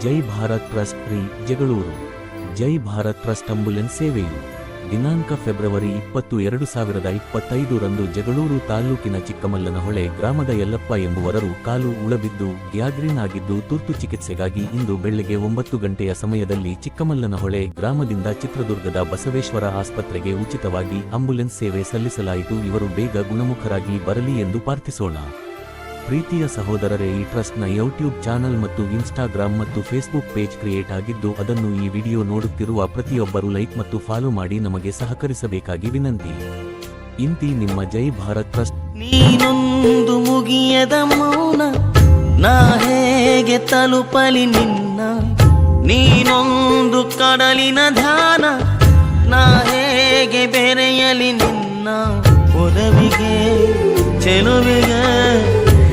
ಜೈ Bharat trust free Jagalur. ಜೈ Bharat trust ambulance ಸೇವೆಯು ದಿನಾಂಕ February 20, 2025 ರಂದು ಜಗಳೂರು ತಾಲ್ಲೂಕಿನ ಚಿಕ್ಕಮಲ್ಲನಹೊಳೆ ಗ್ರಾಮದ ಯಲ್ಲಪ್ಪ ಎಂಬುವರರು ಕಾಲು ಉಳಬಿದ್ದು ಗ್ಯಾಗ್ರೀನ್ ಆಗಿದ್ದು ತುರ್ತು ಚಿಕಿತ್ಸೆಗಾಗಿ ಇಂದು ಬೆಳಗ್ಗೆ 9 ಗಂಟೆಯ ಸಮಯದಲ್ಲಿ ಚಿಕ್ಕಮಲ್ಲನಹೊಳೆ ಗ್ರಾಮದಿಂದ ಚಿತ್ರದುರ್ಗದ ಬಸವೇಶ್ವರ ಆಸ್ಪತ್ರೆಗೆ ಉಚಿತವಾಗಿ ಆಂಬ್ಯುಲೆನ್ಸ್ ಸೇವೆ ಸಲ್ಲಿಸಲಾಯಿತು. ಇವರು ಬೇಗ ಗುಣಮುಖರಾಗಿ ಬರಲಿ ಎಂದು ಪ್ರಾರ್ಥಿಸೋಣ. ಪ್ರೀತಿಯ ಸಹೋದರರೇ, ಈ ಟ್ರಸ್ಟ್ನ ಯೂಟ್ಯೂಬ್ ಚಾನಲ್ ಮತ್ತು ಇನ್ಸ್ಟಾಗ್ರಾಮ್ ಮತ್ತು ಫೇಸ್ಬುಕ್ ಪೇಜ್ ಕ್ರಿಯೇಟ್ ಆಗಿದ್ದು ಅದನ್ನು ಈ ವಿಡಿಯೋ ನೋಡುತ್ತಿರುವ ಪ್ರತಿಯೊಬ್ಬರು ಲೈಕ್ ಮತ್ತು ಫಾಲೋ ಮಾಡಿ ನಮಗೆ ಸಹಕರಿಸಬೇಕಾಗಿ ವಿನಂತಿ. ಇಂತಿ ನಿಮ್ಮ ಜೈ ಭಾರತ್ ಟ್ರಸ್ಟ್. ನೀನೊಂದು ಮುಗಿಯದ ಮೌನ, ನಾ ಹೇಗೆ ತಲುಪಲಿ ನಿನ್ನ? ನೀನೊಂದು ಕಡಲಿನ ಧ್ಯಾನ, ನಾ ಹೇಗೆ ಬೆರೆಯಲಿ ನಿನ್ನ? ಒಲವಿಗೆ ಚೆಲುವಿಗೆ